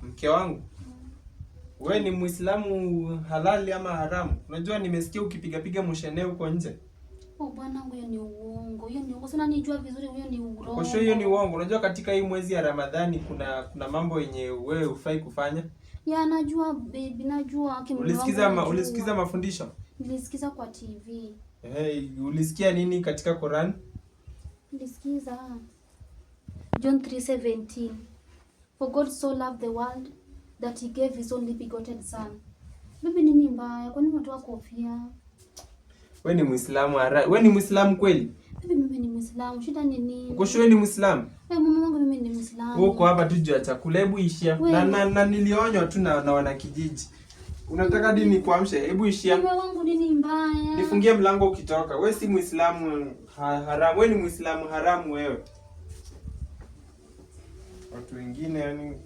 Mke wangu. We ni Muislamu halali ama haramu? Unajua nimesikia ukipiga mshene huko nje. Bwana, huyo ni uongo. Hiyo ni uongo. Sana nijua vizuri huyo ni uongo. Kwa hiyo ni uongo. Unajua katika hii mwezi ya Ramadhani kuna mambo yenye wewe hufai kufanya. Ya najua baby, najua Ulisikiza mafundisho? Nilisikiza kwa TV. Ulisikia nini katika Quran? Nilisikiza John 3:17. For God so loved the world that he gave his only begotten son. Bibi, nini mbaya? Kwa nini unatoa kofia? Wewe ni Muislamu wewe ni Muislamu kweli? Bibi, mimi ni Muislamu. Shida ni nini? Uko sure ni Muislamu? Mama wangu mimi ni Muislamu. Uko hapa tu juu ya chakula, hebu ishia. Na nilionywa tu na wana kijiji. Unataka dini kuamsha? Hebu ishia. Mama wangu nini mbaya? Nifungie mlango ukitoka. Wewe si Muislamu haramu, wewe ni Muislamu haramu wewe. Watu wengine yani